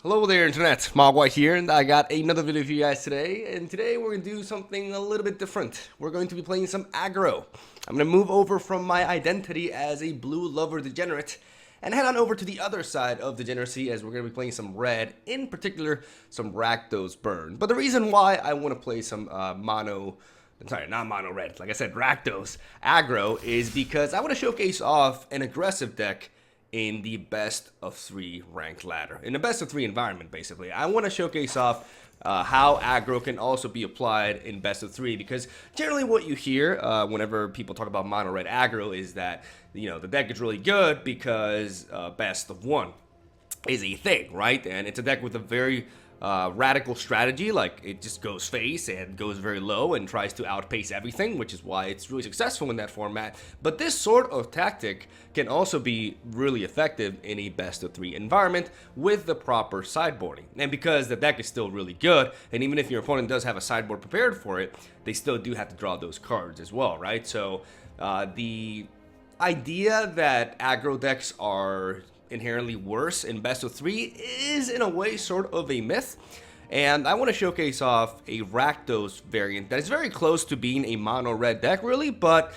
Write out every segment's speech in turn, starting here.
Hello there, Internet. Mogwai here, and I got another video for you guys today. And today we're going to do something a little bit different. We're going to be playing some aggro. I'm going to move over from my identity as a blue lover degenerate and head on over to the other side of degeneracy as we're going to be playing some red, in particular some Rakdos burn. But the reason why I want to play some not mono red, like I said, Rakdos aggro is because I want to showcase off an aggressive deck in the best of 3 ranked ladder. In the best of 3 environment, basically. I want to showcase off how aggro can also be applied in best of 3, because generally what you hear whenever people talk about mono red aggro is that, you know, the deck is really good because best of 1 is a thing, right? And it's a deck with a very radical strategy, like it just goes face and goes very low and tries to outpace everything, which is why it's really successful in that format. But this sort of tactic can also be really effective in a best of 3 environment with the proper sideboarding. And because the deck is still really good, and even if your opponent does have a sideboard prepared for it, they still do have to draw those cards as well, right? So the idea that aggro decks are inherently worse in best of 3 is in a way sort of a myth, and I want to showcase off a Rakdos variant that is very close to being a mono red deck, really, but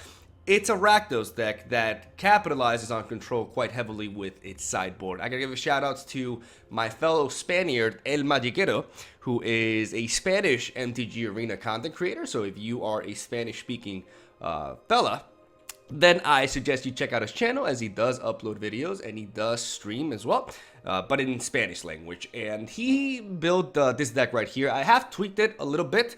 it's a Rakdos deck that capitalizes on control quite heavily with its sideboard. I gotta give a shout out to my fellow Spaniard El Magiquero, who is a Spanish MTG arena content creator. So if you are a Spanish speaking fella, then I suggest you check out his channel, as he does upload videos and he does stream as well, but in Spanish language. And he built this deck right here. I have tweaked it a little bit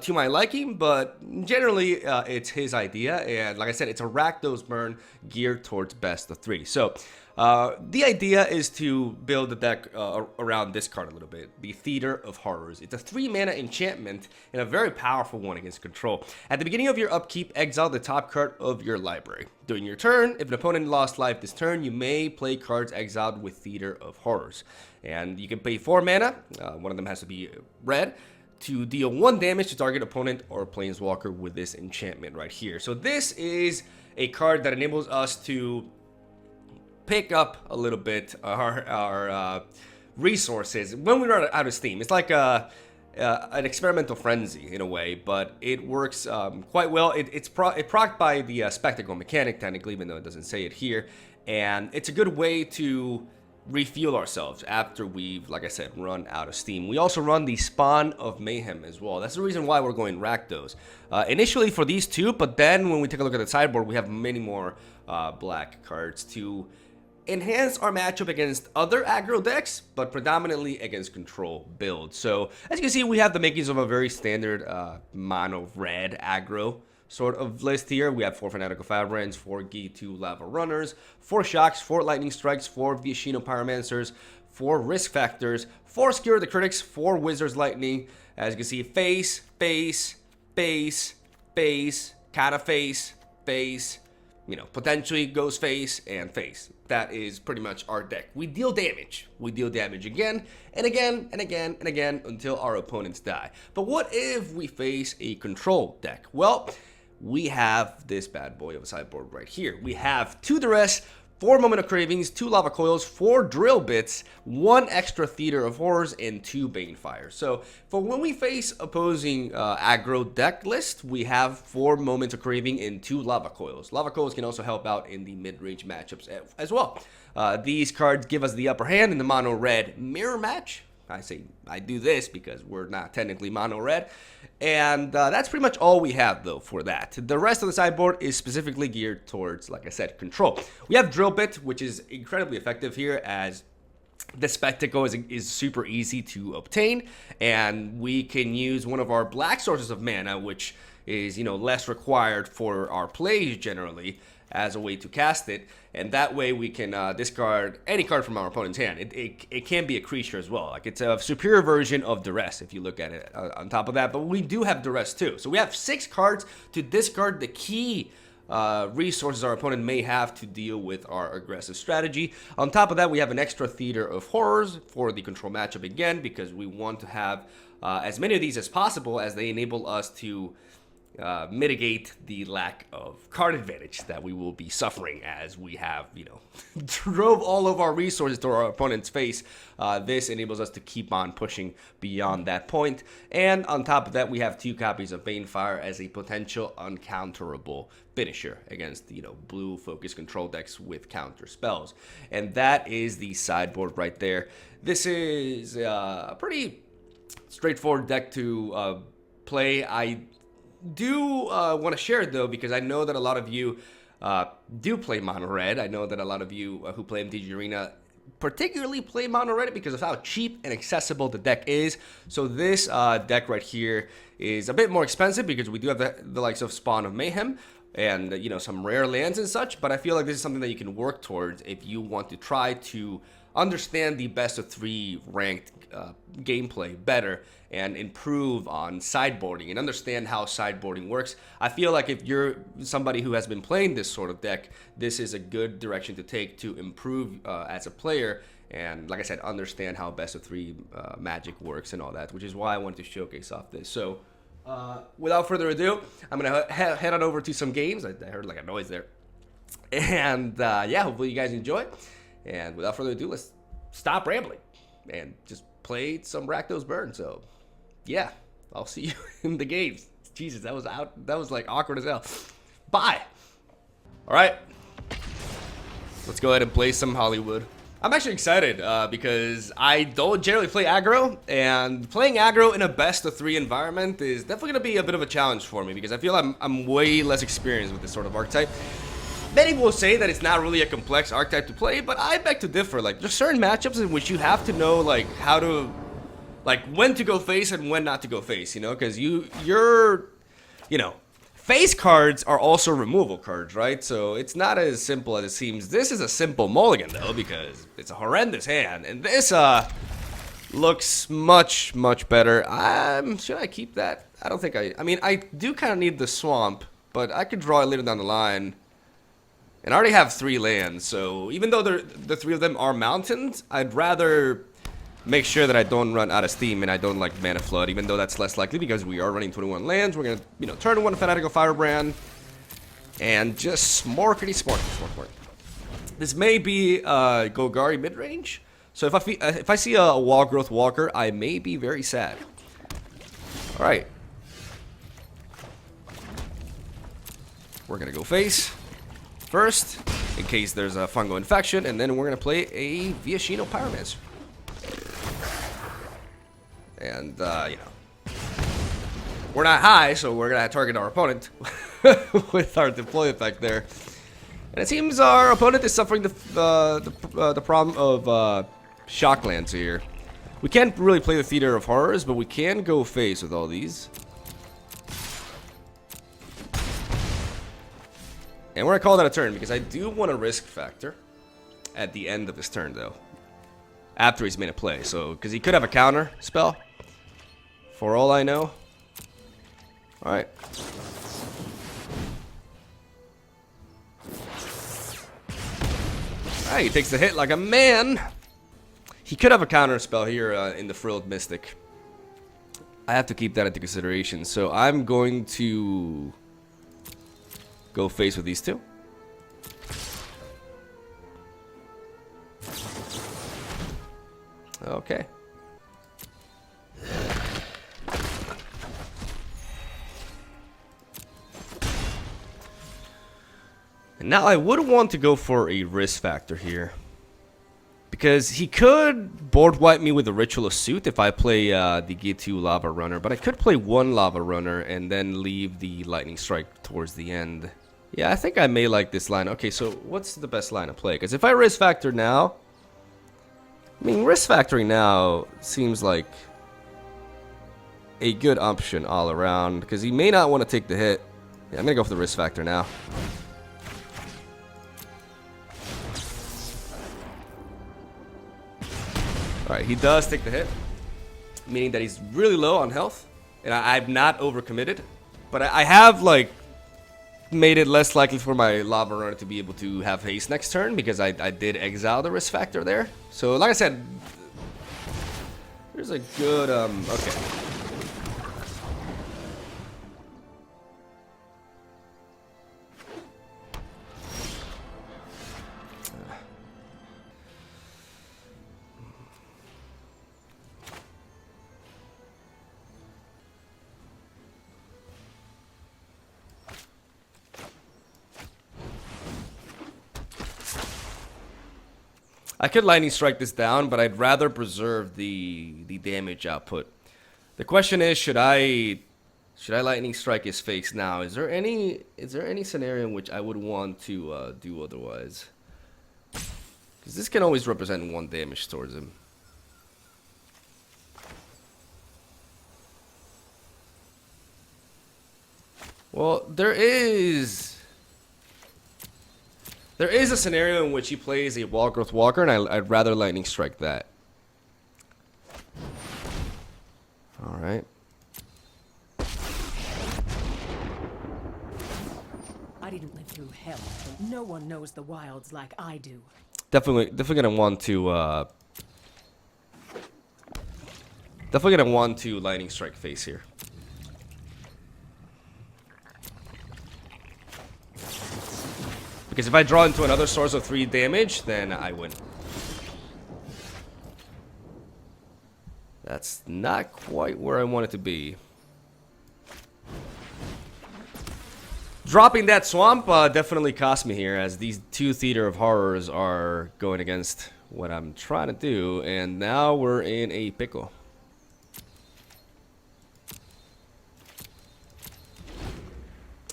to my liking, but generally it's his idea. And like I said, it's a Rakdos burn geared towards best of 3. So the idea is to build the deck around this card a little bit, the Theater of Horrors. It's a 3 mana enchantment and a very powerful one against control. At the beginning of your upkeep, exile the top card of your library. During your turn, if an opponent lost life this turn, you may play cards exiled with Theater of Horrors. And you can pay 4 mana, one of them has to be red, to deal 1 damage to target opponent or planeswalker with this enchantment right here. So this is a card that enables us to pick up a little bit our resources when we run out of steam. It's like an experimental frenzy in a way, but it works quite well. It's procced by the spectacle mechanic, technically, even though it doesn't say it here, and it's a good way to refuel ourselves after we've, like I said, run out of steam. We also run the Spawn of Mayhem as well. That's the reason why we're going Rakdos. Initially for these 2, but then when we take a look at the sideboard, we have many more black cards to enhance our matchup against other aggro decks, but predominantly against control builds. So as you can see, we have the makings of a very standard mono red aggro sort of list here. We have 4 Fanatical Fabrans, 4 Gi, 2 Lava Runners, 4 Shocks, 4 Lightning Strikes, 4 Viashino Pyromancers, 4 Risk Factors, 4 Skewer the Critics, 4 Wizards Lightning. As you can see, face, face, face, face, kind of face, face, you know, potentially goes face and face. That is pretty much our deck. We deal damage. We deal damage again and again and again and again until our opponents die. But what if we face a control deck? Well, we have this bad boy of a sideboard right here. We have 2 Duress, 4 Moment of Cravings, 2 Lava Coils, 4 Drill Bits, 1 extra Theater of Horrors, and 2 Banefires. So for when we face opposing aggro deck list, we have 4 Moments of Craving and 2 Lava Coils. Lava Coils can also help out in the mid-range matchups as well. These cards give us the upper hand in the mono red mirror match. I do this because we're not technically mono red. And that's pretty much all we have, though, for that. The rest of the sideboard is specifically geared towards, like I said, control. We have Drill Bit, which is incredibly effective here, as the spectacle is super easy to obtain, and we can use one of our black sources of mana, which is, you know, less required for our plays generally, as a way to cast it, and that way we can discard any card from our opponent's hand. It can be a creature as well. Like, it's a superior version of Duress if you look at it on top of that, but we do have Duress too. So we have 6 cards to discard the key resources our opponent may have to deal with our aggressive strategy. On top of that, we have an extra Theater of Horrors for the control matchup again, because we want to have as many of these as possible, as they enable us to mitigate the lack of card advantage that we will be suffering as we have, drove all of our resources to our opponent's face. This enables us to keep on pushing beyond that point. And on top of that, we have 2 copies of Banefire as a potential uncounterable finisher against, blue focus control decks with counter spells. And that is the sideboard right there. This is a pretty straightforward deck to play. I do want to share it though, because I know that a lot of you do play mono red. I know that a lot of you who play MTG Arena particularly play mono red because of how cheap and accessible the deck is. So this deck right here is a bit more expensive because we do have the likes of Spawn of Mayhem and some rare lands and such, but I feel like this is something that you can work towards if you want to try to understand the best of 3 ranked gameplay better and improve on sideboarding and understand how sideboarding works. I feel like if you're somebody who has been playing this sort of deck, this is a good direction to take to improve as a player and, like I said, understand how best of 3 Magic works and all that, which is why I wanted to showcase off this. So without further ado, I'm gonna head on over to some games. I heard like a noise there, and yeah, hopefully you guys enjoy. And without further ado, let's stop rambling and just play some Rakdos Burn. So yeah, I'll see you in the games. Jesus, that was like awkward as hell. Bye. All right, let's go ahead and play some Hollywood. I'm actually excited because I don't generally play aggro, and playing aggro in a best of 3 environment is definitely going to be a bit of a challenge for me because I feel I'm way less experienced with this sort of archetype. Many will say that it's not really a complex archetype to play, but I beg to differ. Like, there's certain matchups in which you have to know, like, how to, like, when to go face and when not to go face, because you're, face cards are also removal cards, right? So it's not as simple as it seems. This is a simple mulligan, though, because it's a horrendous hand, and this, looks much, much better. Should I keep that? I don't think I mean, I do kind of need the swamp, but I could draw it later down the line. And I already have 3 lands, so even though the 3 of them are mountains, I'd rather make sure that I don't run out of steam and I don't like Mana Flood, even though that's less likely because we are running 21 lands. We're gonna turn 1 Fanatical Firebrand and just smorkity smork. This may be Golgari mid-range, so if I see a Wall Growth Walker, I may be very sad. All right, we're gonna go face first, in case there's a fungal infection, and then we're going to play a Viashino Pyromancer. And, we're not high, so we're going to target our opponent with our deploy effect there. And it seems our opponent is suffering the problem of Shocklands here. We can't really play the Theater of Horrors, but we can go face with all these. And we're going to call that a turn because I do want a risk factor at the end of his turn, though. After he's made a play. So, because he could have a counter spell. For all I know. Alright. Alright, he takes the hit like a man. He could have a counter spell here in the Frilled Mystic. I have to keep that into consideration. So, I'm going to go face with these 2. Okay. And now I would want to go for a risk factor here, because he could board wipe me with a Ritual of Suit if I play the G2 Lava Runner, but I could play 1 Lava Runner and then leave the Lightning Strike towards the end. Yeah, I think I may like this line. Okay, so what's the best line to play? Because if I risk factor now, I mean, risk factoring now seems like a good option all around, because he may not want to take the hit. Yeah, I'm going to go for the risk factor now. Alright, he does take the hit, meaning that he's really low on health, and I've not overcommitted, but I have, like, made it less likely for my Lava Runner to be able to have haste next turn, because I did exile the risk factor there. So, like I said, there's a good, okay. I could lightning strike this down, but I'd rather preserve the damage output. The question is, should I lightning strike his face now? Is there any scenario in which I would want to do otherwise? Because this can always represent 1 damage towards him. Well, there is a scenario in which he plays a wall growth walker, and I'd rather lightning strike that. All right. I didn't live through hell. No one knows the wilds like I do. Definitely gonna want to lightning strike face here. Because if I draw into another source of 3 damage, then I win. That's not quite where I want it to be. Dropping that swamp definitely cost me here, as these 2 Theater of Horrors are going against what I'm trying to do, and now we're in a pickle.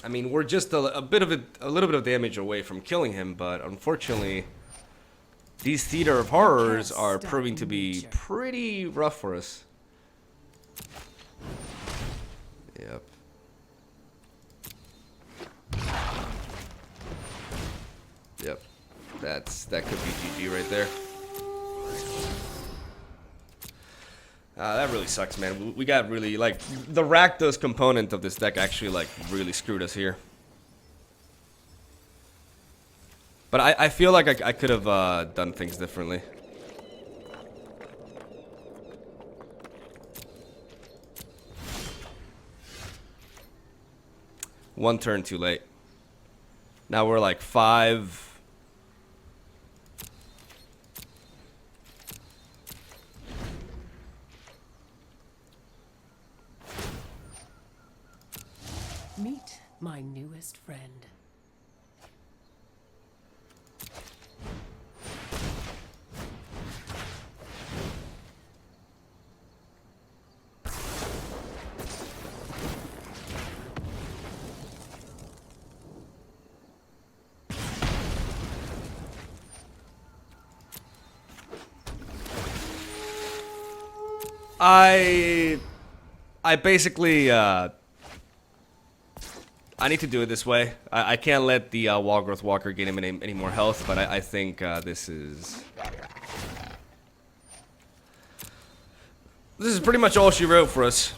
I mean, we're just a little bit of damage away from killing him, but unfortunately, these Theater of Horrors are proving to be pretty rough for us. Yep. Yep. That could be GG right there. That really sucks, man. We got really, like, the Rakdos component of this deck actually, like, really screwed us here. But I feel like I could have done things differently. One turn too late. Now we're like 5... Meet my newest friend. I basically I need to do it this way. I can't let the wall growth walker gain him any more health, but I think this is pretty much all she wrote for us.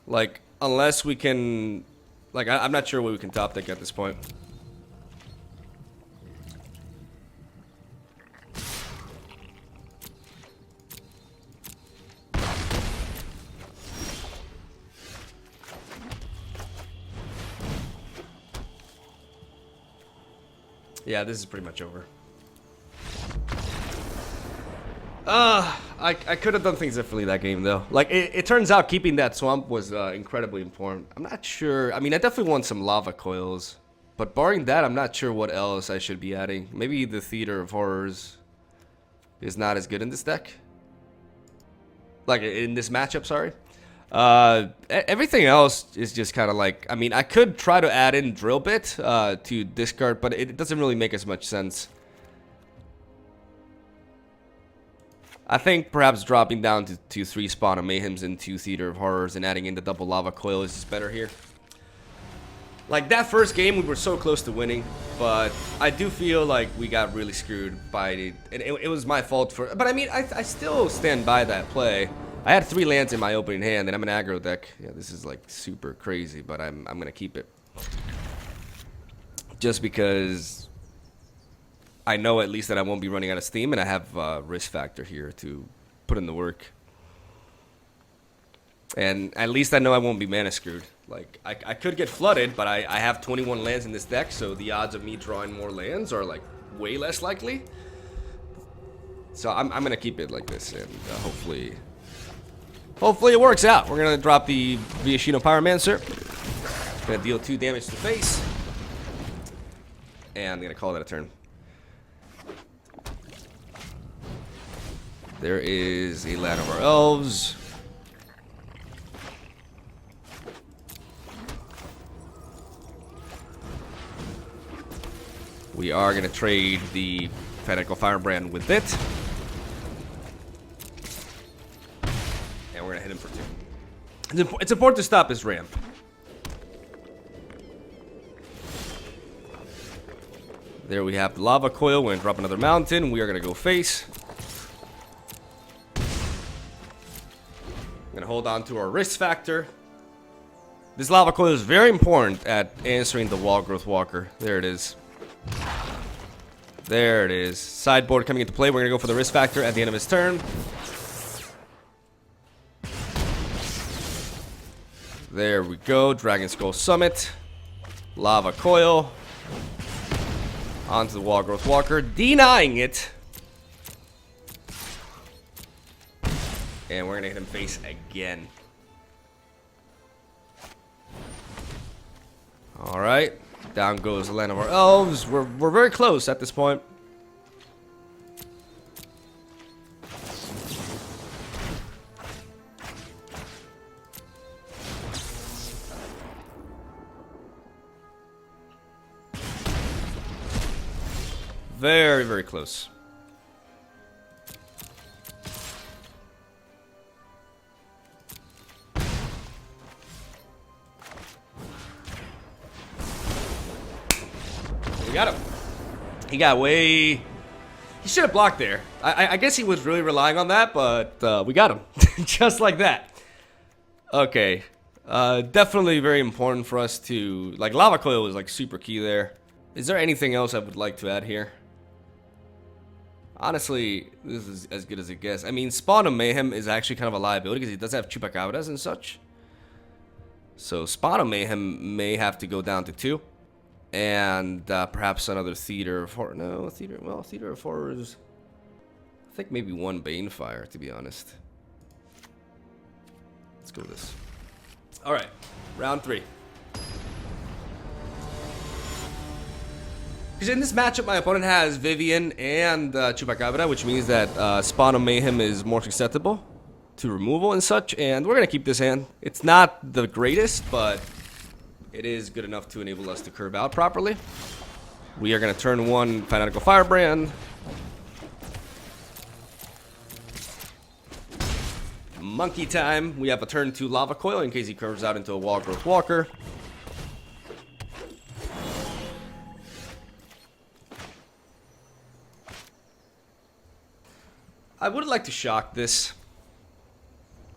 Like, unless we can, like, I'm not sure what we can top deck at this point. Yeah, this is pretty much over. I could have done things differently that game, though. Like, it turns out keeping that swamp was incredibly important. I'm not sure. I mean, I definitely want some lava coils. But barring that, I'm not sure what else I should be adding. Maybe the Theater of Horrors is not as good in this deck. Like, in this matchup, sorry. Everything else is just kind of like, I mean, I could try to add in Drill Bit to discard, but it doesn't really make as much sense. I think perhaps dropping down to 3 spawn of Mayhems and 2 Theater of Horrors and adding in the double Lava Coil is just better here. Like, that first game, we were so close to winning, but I do feel like we got really screwed by it. And it was my fault for, but I mean, I still stand by that play. I had 3 lands in my opening hand, and I'm an aggro deck. Yeah, this is like super crazy, but I'm gonna keep it. Just because I know at least that I won't be running out of steam, and I have risk factor here to put in the work. And at least I know I won't be mana screwed. Like, I could get flooded, but I have 21 lands in this deck, so the odds of me drawing more lands are like way less likely. So I'm gonna keep it like this, and hopefully it works out. We're gonna drop the Viashino Pyromancer. Gonna deal 2 damage to the face, and I'm gonna call that a turn. There is a Land of our Elves. We are going to trade the Fanatical Firebrand with it. And we're going to hit him for 2. It's important to stop his ramp. There we have the Lava Coil. We're going to drop another mountain. We are going to go face. I'm going to hold on to our risk factor. This Lava Coil is very important at answering the Wall Growth Walker. There it is. There it is. Sideboard coming into play. We're going to go for the risk factor at the end of his turn. There we go. Dragon Skull Summit. Lava Coil. Onto the Wall Growth Walker. Denying it. And we're going to hit him face again. Alright. Down goes the Land of our Elves. We're very close at this point. Very, very close. We got him. He got way... He should have blocked there. I guess he was really relying on that, but we got him. Just like that. Okay. Definitely very important for us to... Like, Lava Coil was, like, super key there. Is there anything else I would like to add here? Honestly, this is as good as it gets. I mean, Spawn of Mayhem is actually kind of a liability because he does have Chupacabras and such. So Spawn of Mayhem may have to go down to 2. And perhaps another Theater of Horror. No, Theater of Horrors. I think maybe 1 Banefire, to be honest. Let's go with this. Alright, round 3. Because in this matchup, my opponent has Vivian and Chupacabra, which means that Spawn of Mayhem is more susceptible to removal and such, and we're going to keep this hand. It's not the greatest, but it is good enough to enable us to curve out properly. We are going to turn 1 Fanatical Firebrand. Monkey time. We have a turn 2 Lava Coil in case he curves out into a Wall Growth Walker. I would like to shock this.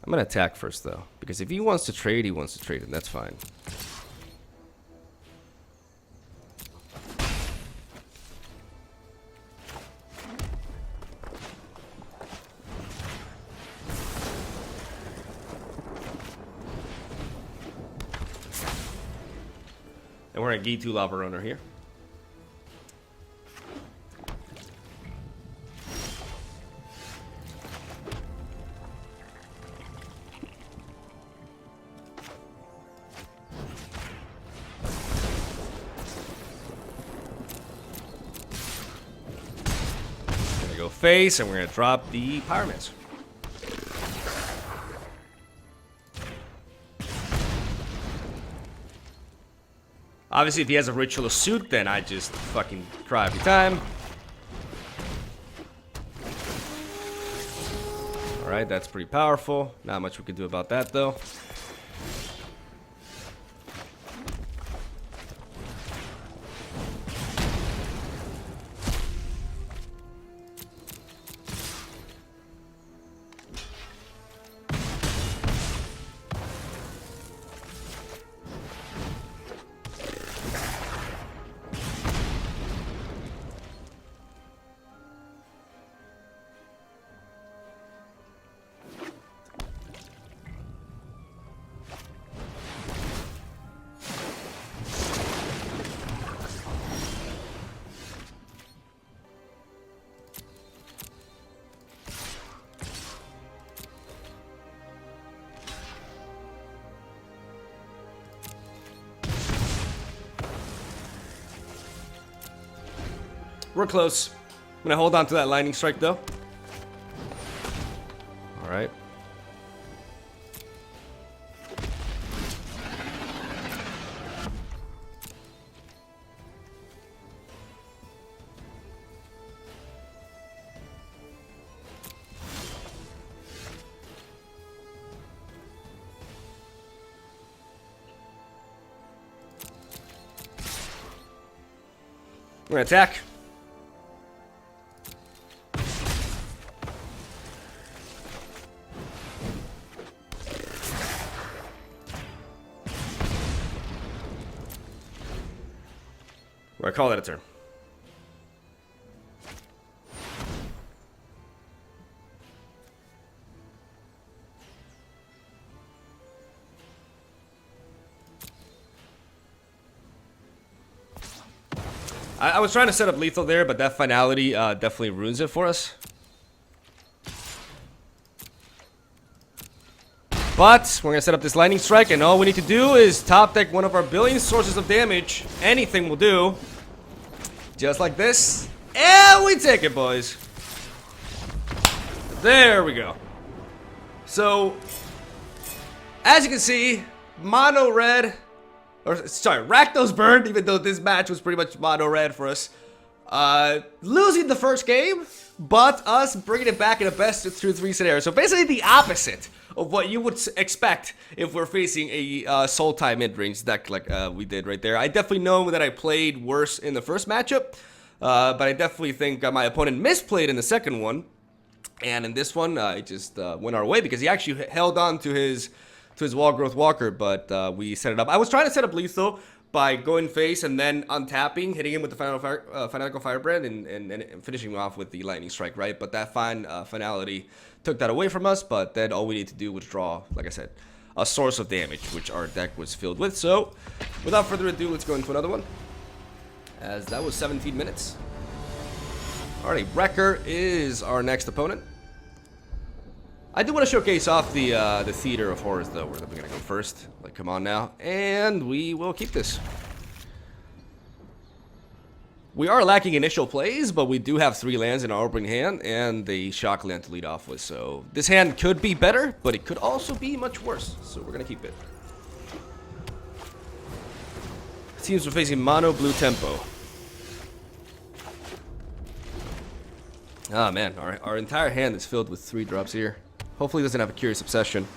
I'm going to attack first, though. Because if he wants to trade, he wants to trade, and that's fine. And we're going to G2 Lava Runner here. Face, and we're going to drop the Pyromancer. Obviously, if he has a Ritual Suit, then I just fucking cry every time. Alright, that's pretty powerful. Not much we can do about that, though. We're close. I'm gonna hold on to that lightning strike though. right? We're gonna attack. We're gonna call that a turn. I was trying to set up lethal there, but that finality definitely ruins it for us. But we're going to set up this lightning strike, and all we need to do is top deck one of our billion sources of damage. Anything will do. Just like this. And we take it, boys. There we go. So, as you can see, mono red... Or, sorry, Rakdos burned, even though this match was pretty much mono red for us. Losing the first game, but us bringing it back in a best of 2-3 scenario. So basically the opposite of what you would expect if we're facing a Soul Tie mid-range deck like we did right there. I definitely know that I played worse in the first matchup, but I definitely think my opponent misplayed in the second one. And in this one, it just went our way because he actually held on to his Wall Growth Walker, but we set it up. I was trying to set up lethal by going face and then untapping, hitting him with the Fanatical Firebrand, and finishing him off with the Lightning Strike, right? But that finality took that away from us, but then all we need to do was draw, like I said, a source of damage, which our deck was filled with. So, without further ado, let's go into another one, as that was 17 minutes. Alrighty, Wrecker is our next opponent. I do want to showcase off the Theater of Horrors, though. We're going to go first. Like, come on now. And we will keep this. We are lacking initial plays, but we do have 3 lands in our opening hand and the Shock land to lead off with. So this hand could be better, but it could also be much worse. So we're going to keep it. Seems we're facing mono blue tempo. Ah, man. Our entire hand is filled with 3 drops here. Hopefully he doesn't have a Curious Obsession.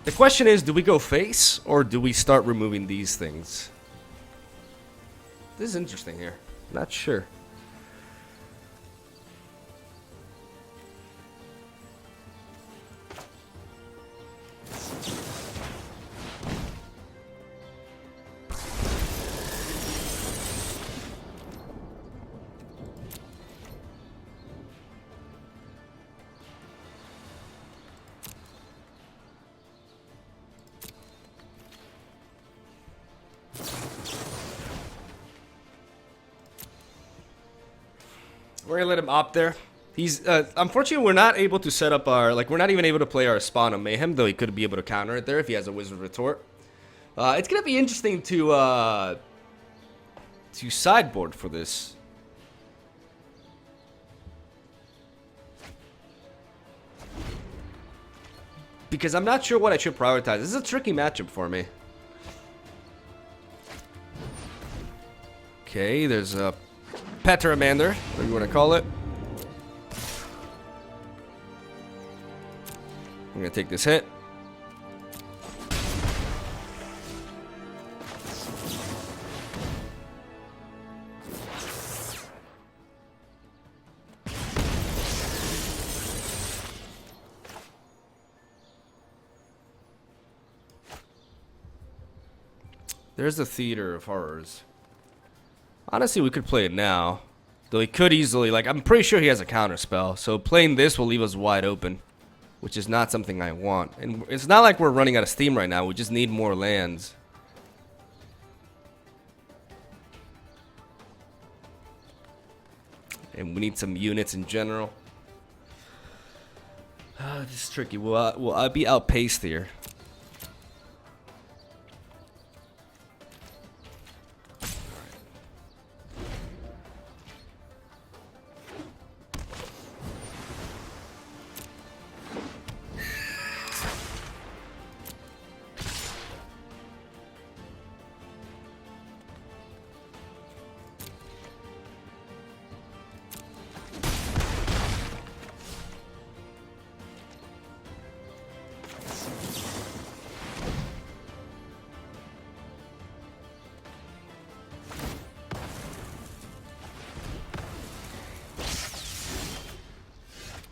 The question is, do we go face, or do we start removing these things? This is interesting here. Not sure. We're gonna let him opt there. He's unfortunately we're not able to set up our we're not even able to play our spawn on Mayhem, though he could be able to counter it there if he has a Wizard Retort. It's gonna be interesting to sideboard for this. Because I'm not sure what I should prioritize. This is a tricky matchup for me. Okay, there's a Petramander, whatever you want to call it. I'm gonna take this hit. There's the Theater of Horrors. Honestly, we could play it now. Though he could easily, like, I'm pretty sure he has a counter spell. So playing this will leave us wide open. Which is not something I want. And it's not like we're running out of steam right now. We just need more lands. And we need some units in general. This is tricky. Will I be outpaced here?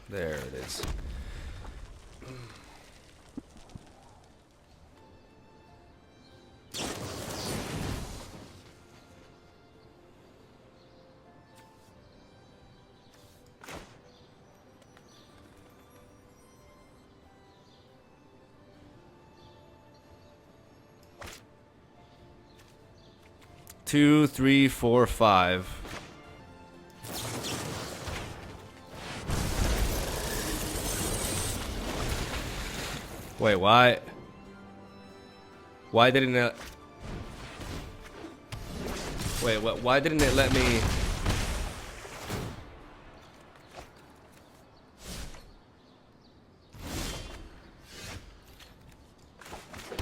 There it is. Two, three, four, five. Wait, why? Why didn't it? Wait, what? Why didn't it let me?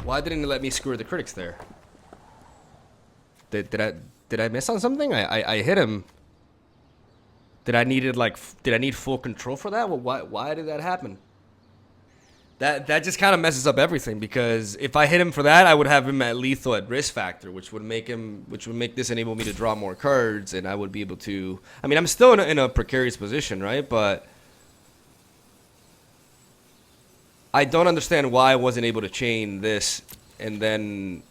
Why didn't it let me skewer the critics there? Did I miss on something? I hit him. Did I need full control for that? Well, why did that happen? That just kind of messes up everything, because if I hit him for that, I would have him at lethal at risk factor, which would make this enable me to draw more cards, and I would be able to. I mean, I'm still in a precarious position, right? But I don't understand why I wasn't able to chain this, and then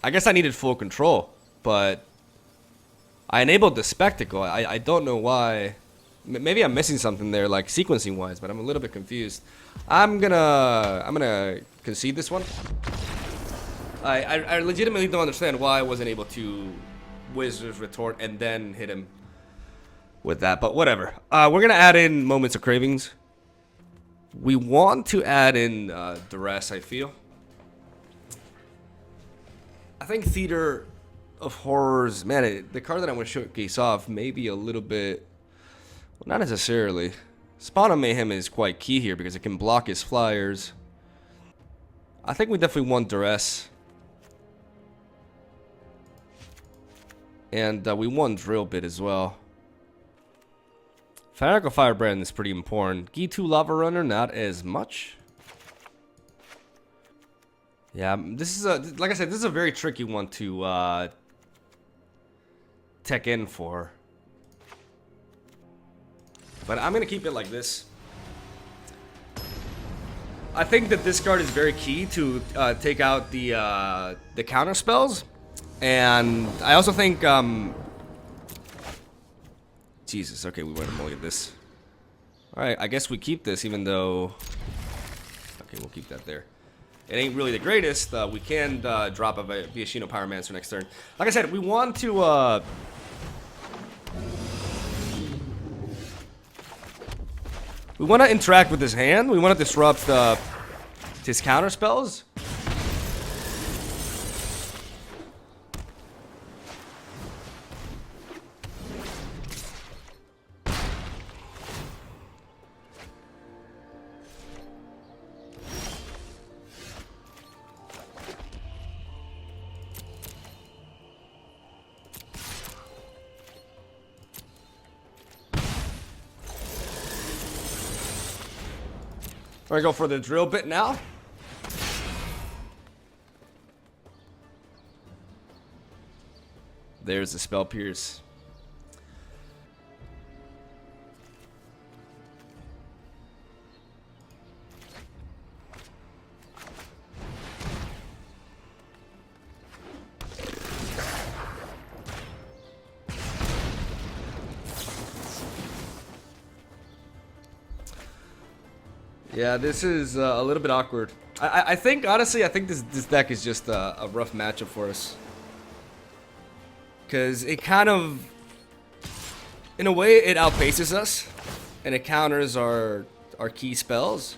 I guess I needed full control, but I enabled the spectacle. I don't know why. Maybe I'm missing something there, like sequencing wise, but I'm a little bit confused. I'm gonna concede this one. I legitimately don't understand why I wasn't able to Wizard's Retort and then hit him with that, but whatever. We're gonna add in Moments of Cravings. We want to add in Duress, I feel. I think Theater of Horrors, man, the card that I'm gonna showcase off may be a little bit. Well, not necessarily. Spawn of Mayhem is quite key here because it can block his flyers. I think we definitely want Duress. And we want Drill Bit as well. Fanatical Firebrand is pretty important. G2 Lava Runner, not as much. Yeah, this is like I said, this is a very tricky one to tech in for. But I'm going to keep it like this. I think that this card is very key to take out the counter spells. And I also think... Jesus, okay, we went to mulligan this. Alright, I guess we keep this even though... Okay, we'll keep that there. It ain't really the greatest. We can drop a Viashino Pyromancer next turn. Like I said, we want to... We want to interact with his hand. We want to disrupt his counter spells. We're gonna go for the drill bit now. There's the spell pierce. Yeah, this is a little bit awkward. I think, honestly, I think this deck is just a rough matchup for us. Because it kind of, in a way, it outpaces us. And it counters our key spells.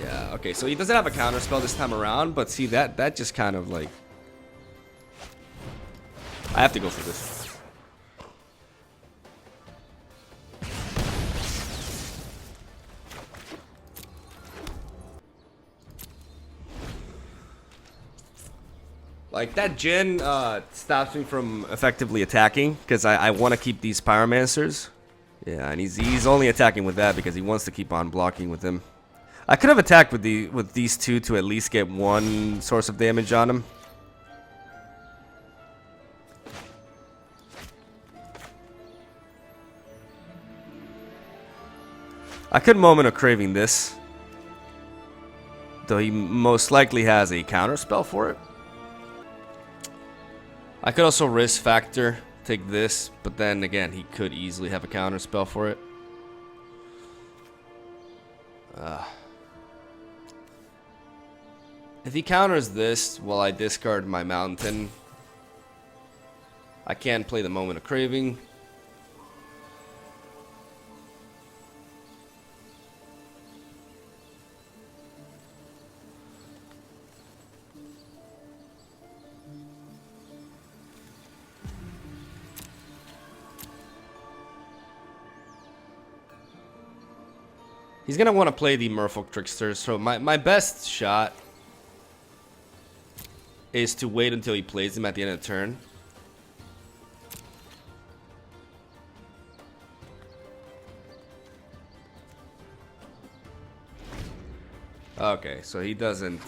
Yeah, okay, so he doesn't have a counter spell this time around. But see, that just kind of like... I have to go for this. Like, that Jin stops me from effectively attacking, because I want to keep these Pyromancers. Yeah, and he's only attacking with that because he wants to keep on blocking with them. I could have attacked with these two to at least get one source of damage on him. I could Moment of Craving this, though he most likely has a counter spell for it. I could also risk factor, take this, but then again, he could easily have a counter spell for it. If he counters this while I discard my mountain, I can play the Moment of Craving. He's going to want to play the Merfolk Trickster, so my best shot is to wait until he plays him at the end of the turn. Okay, so he doesn't...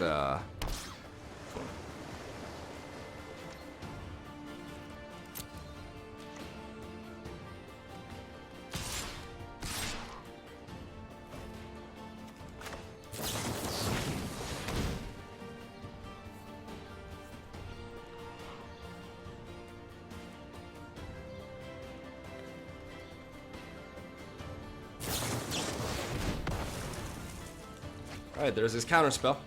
Alright, there's his counter spell.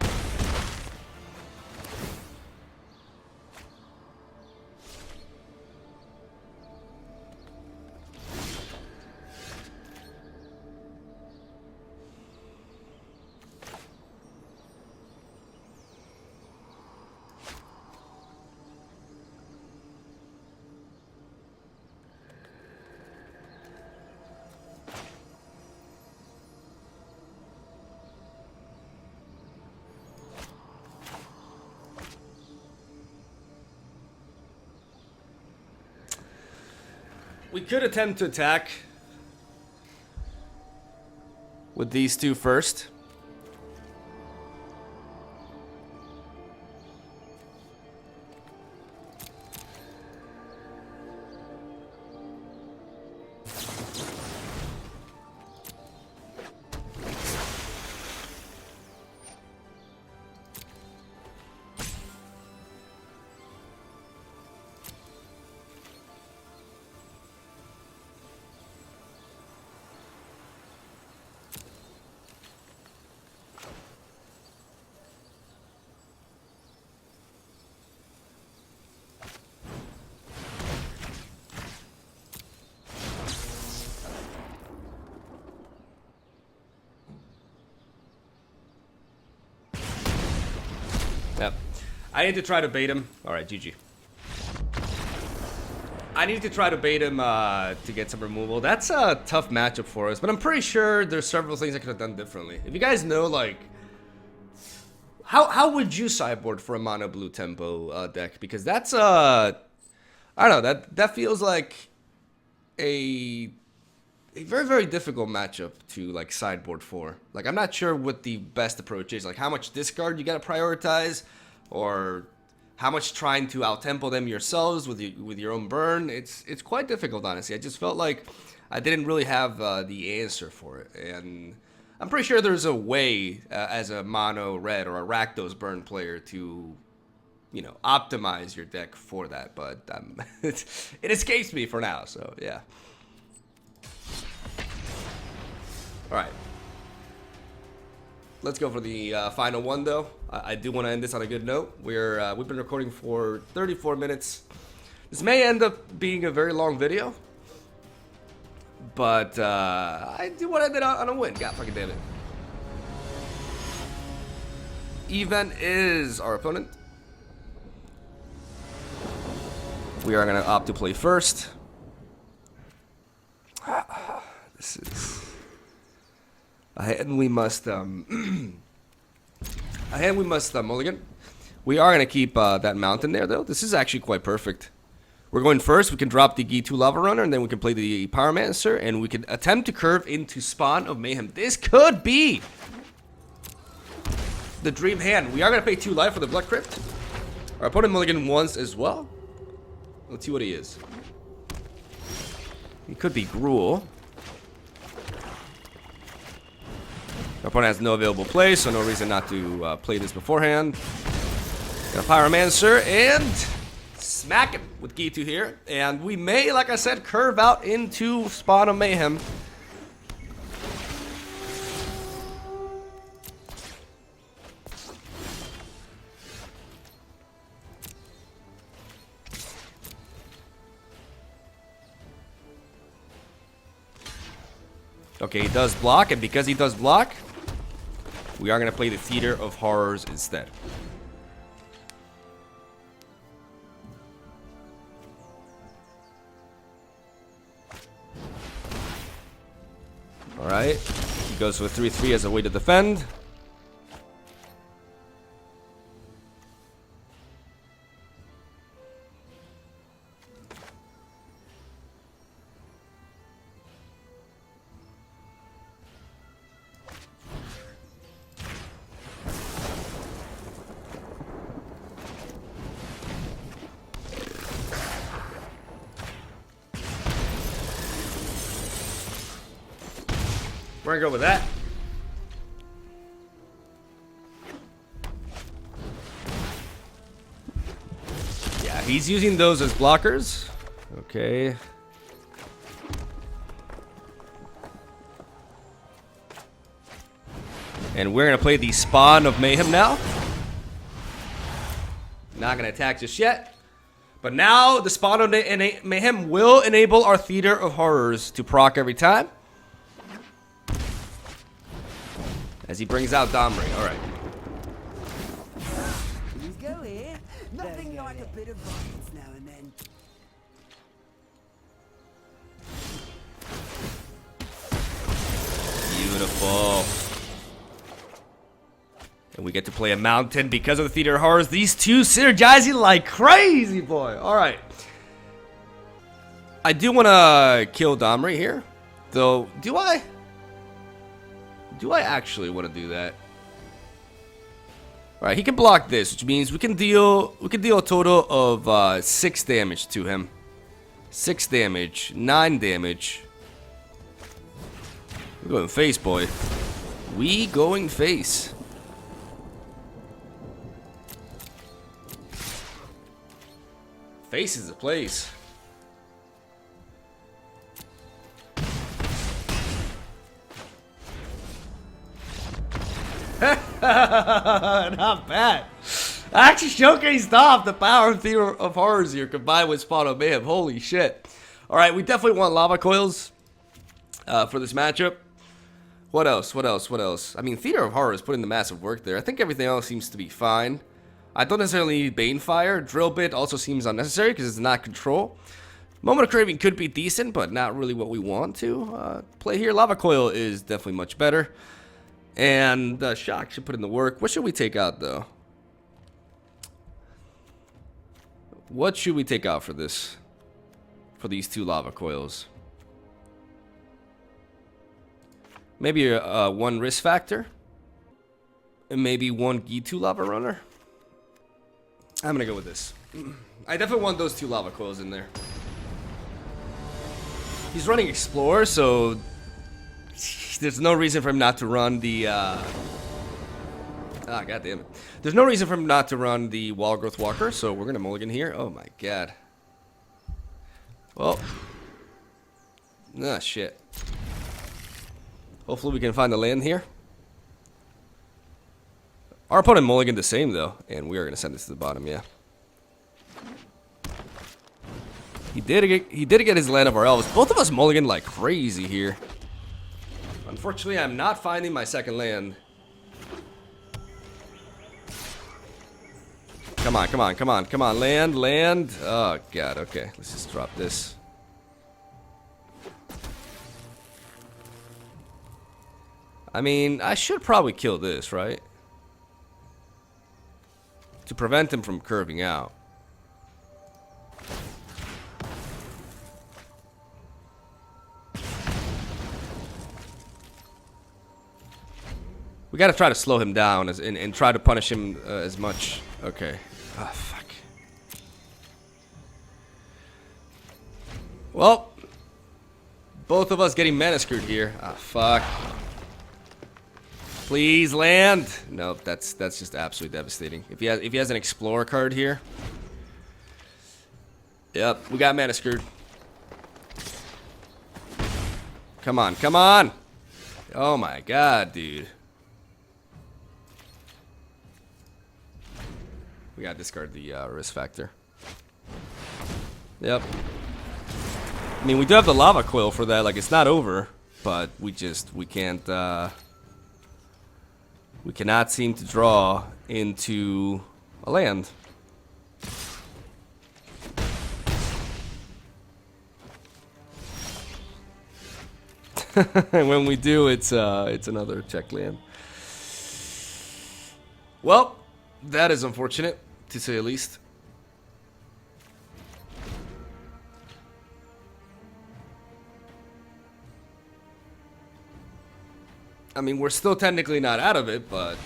We could attempt to attack with these two first. Yep. I need to try to bait him. Alright, GG. I need to try to bait him to get some removal. That's a tough matchup for us, but I'm pretty sure there's several things I could have done differently. If you guys know, like, how would you sideboard for a mono blue tempo deck? Because that's I don't know, that feels like a a very, very difficult matchup to like sideboard for. Like, I'm not sure what the best approach is. Like, how much discard you gotta prioritize, or how much trying to out-tempo them yourselves with your own burn. It's quite difficult, honestly. I just felt like I didn't really have the answer for it, and I'm pretty sure there's a way as a mono red or a Rakdos burn player to, you know, optimize your deck for that, but it escapes me for now. So yeah. All right, let's go for the final one, though. I do want to end this on a good note. We've been recording for 34 minutes. This may end up being a very long video, but I do want to end it on a win. God fucking damn it. Event is our opponent. We are going to opt to play first. This is... And we must mulligan. We are gonna keep that mountain there, though. This is actually quite perfect. We're going first. We can drop the G2 Lava Runner, and then we can play the Pyromancer, and we can attempt to curve into Spawn of Mayhem. This could be the dream hand. We are gonna pay 2 life for the Blood Crypt. Our opponent mulligan once as well. Let's see what he is. He could be Gruul. Our opponent has no available play, so no reason not to play this beforehand. Got a Pyromancer, and smack him with G2 here. And we may, like I said, curve out into Spawn of Mayhem. Okay, he does block, and because he does block, we are going to play the Theater of Horrors instead. Alright, he goes with 3-3 as a way to defend. We're gonna go with that. Yeah, he's using those as blockers. Okay. And we're gonna play the Spawn of Mayhem now. Not gonna attack just yet. But now the Spawn of Mayhem will enable our Theater of Horrors to proc every time. As he brings out Domri. Alright. Let's go here. Nothing like a bit of violence now and then. Beautiful. And we get to play a mountain because of the Theater of Horrors. These two synergizing like crazy, boy. Alright. I do want to kill Domri here. Though, do I? Do I actually want to do that? Alright, he can block this, which means we can deal a total of 6 damage to him. 6 damage, 9 damage. We're going face, boy. We going face. Face is the place. Not bad. I actually showcased off the power of Theater of Horrors here combined with Spawn of Mayhem. Holy shit. Alright, we definitely want lava coils for this matchup. What else? What else? What else? I mean, Theater of Horrors put in the massive work there. I think everything else seems to be fine. I don't necessarily need Banefire. Drill Bit also seems unnecessary because it's not control. Moment of Craving could be decent, but not really what we want to play here. Lava Coil is definitely much better. And Shock should put in the work. What should we take out, though? What should we take out for this? For these 2 lava coils? Maybe one risk factor. And maybe one G2 lava runner. I'm gonna go with this. I definitely want those 2 lava coils in there. He's running Explorer, so there's no reason for him not to run the god damn it. There's no reason for him not to run the Wall Growth Walker, so we're gonna mulligan here. Oh my god. Well. Ah, shit. Hopefully we can find the land here. Our opponent mulliganed the same though, and we are gonna send this to the bottom, yeah. He did get his land of our elves. Both of us mulligan like crazy here. Unfortunately, I'm not finding my second land. Come on, come on, come on, come on, land, land. Oh god, okay. Let's just drop this. I mean, I should probably kill this, right? To prevent him from curving out. We gotta try to slow him down and try to punish him as much. Okay. Ah, fuck. Well, both of us getting mana screwed here. Ah, fuck. Please land. Nope, that's just absolutely devastating. If he has an Explorer card here. Yep, we got mana screwed. Come on, come on. Oh my god, dude. We gotta discard the risk factor. Yep. I mean, we do have the lava quill for that. Like, it's not over, but we can't. We cannot seem to draw into a land. And when we do, it's another check land. Well, that is unfortunate, to say the least. I mean, we're still technically not out of it, but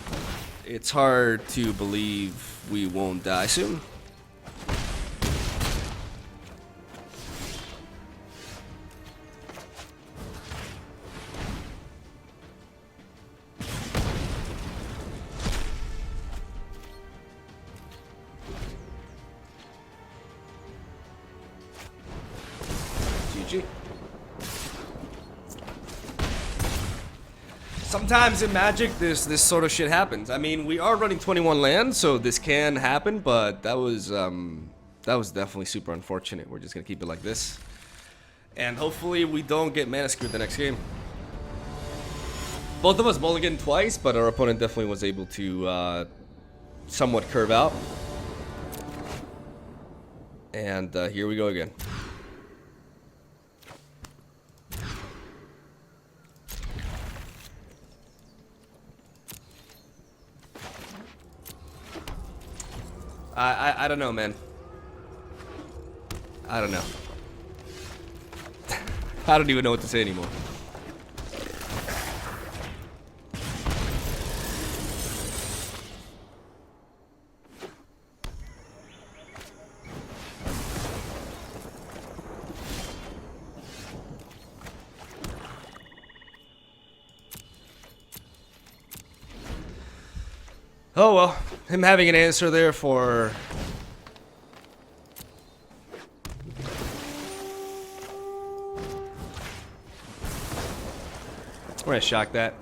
it's hard to believe we won't die soon. GG. Sometimes in Magic, this sort of shit happens. I mean, we are running 21 lands, so this can happen, but that was definitely super unfortunate. We're just gonna keep it like this, and hopefully we don't get mana screwed the next game. Both of us mulliganed twice, but our opponent definitely was able to somewhat curve out. And here we go again. I don't know, man. I don't know. I don't even know what to say anymore. Oh well, him having an answer there for... We're gonna shock that.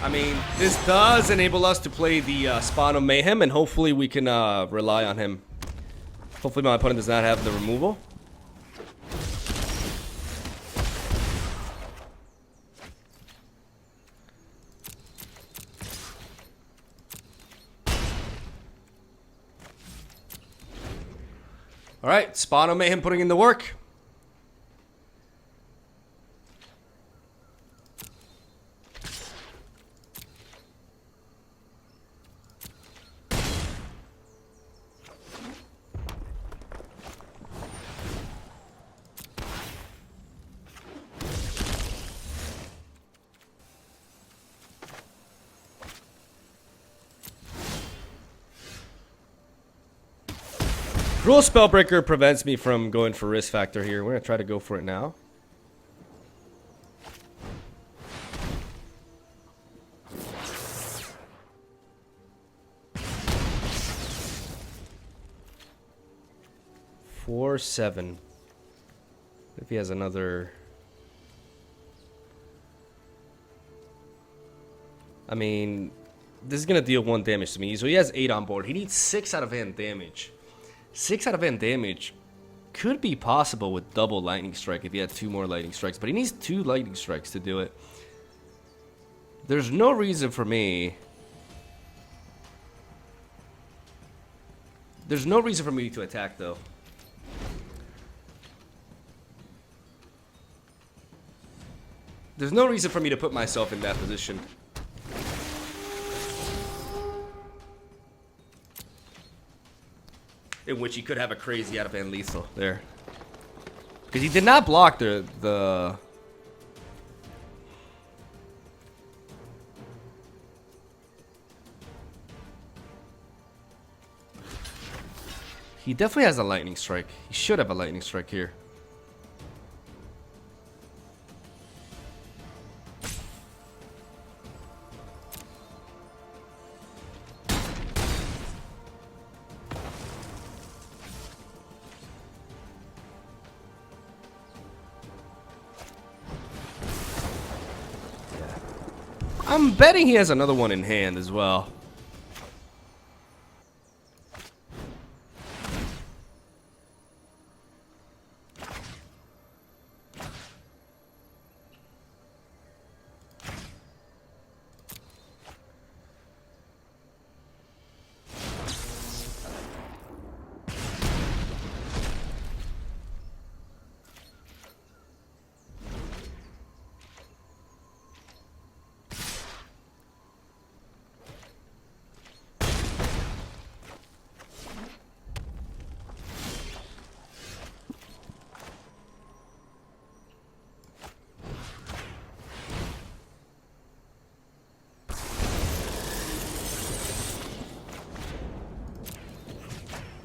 I mean, this does enable us to play the spawn of Mayhem, and hopefully we can rely on him. Hopefully my opponent does not have the removal. Alright, Spawn of Mayhem putting in the work. Cruel Spellbreaker prevents me from going for risk factor here. We're gonna try to go for it now. Four, 7. If he has another. I mean, this is gonna deal 1 damage to me. So he has 8 on board. He needs 6 out of hand damage. 6 out of hand damage could be possible with double lightning strike if he had 2 more lightning strikes, but he needs 2 lightning strikes to do it. There's no reason for me. There's no reason for me to attack though. There's no reason for me to put myself in that position. In which he could have a crazy out of hand lethal there. Because he did not block the He definitely has a lightning strike. He should have a lightning strike here. I'm betting he has another one in hand as well.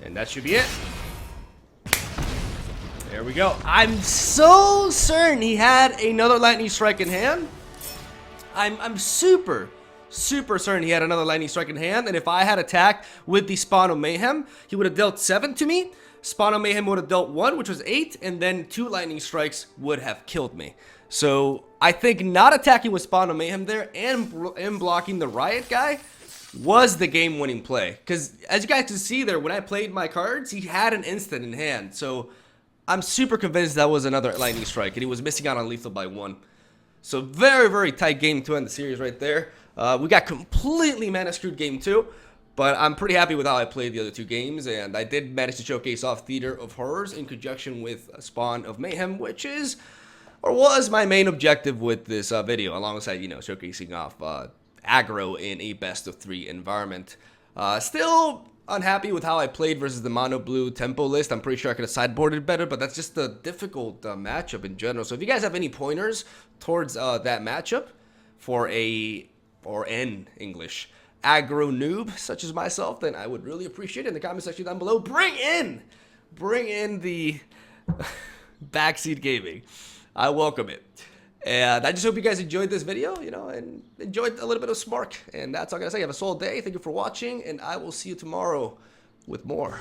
And that should be it. There we go. I'm so certain he had another lightning strike in hand. I'm super certain he had another lightning strike in hand. And if I had attacked with the Spawn of Mayhem, he would have dealt 7 to me. Spawn of Mayhem would have dealt 1, which was 8. And then 2 lightning strikes would have killed me. So I think not attacking with Spawn of Mayhem there and blocking the Riot guy was the game-winning play. Because as you guys can see there, when I played my cards, he had an instant in hand. So I'm super convinced that was another lightning strike, and he was missing out on lethal by 1. So very tight game 2 in the series right there. We got completely mana screwed game 2, but I'm pretty happy with how I played the other 2 games, and I did manage to showcase off Theater of Horrors in conjunction with Spawn of Mayhem, which is, or was, my main objective with this video, alongside, you know, showcasing off aggro in a best of 3 environment. Still unhappy with how I played versus the mono blue tempo list. I'm pretty sure I could have sideboarded better, but that's just a difficult matchup in general. So if you guys have any pointers towards that matchup for an English aggro noob such as myself, then I would really appreciate it in the comment section down below. Bring in the backseat gaming. I welcome it. And I just hope you guys enjoyed this video, you know, and enjoyed a little bit of Smark. And that's all I gotta say. Have a solid day. Thank you for watching, and I will see you tomorrow with more.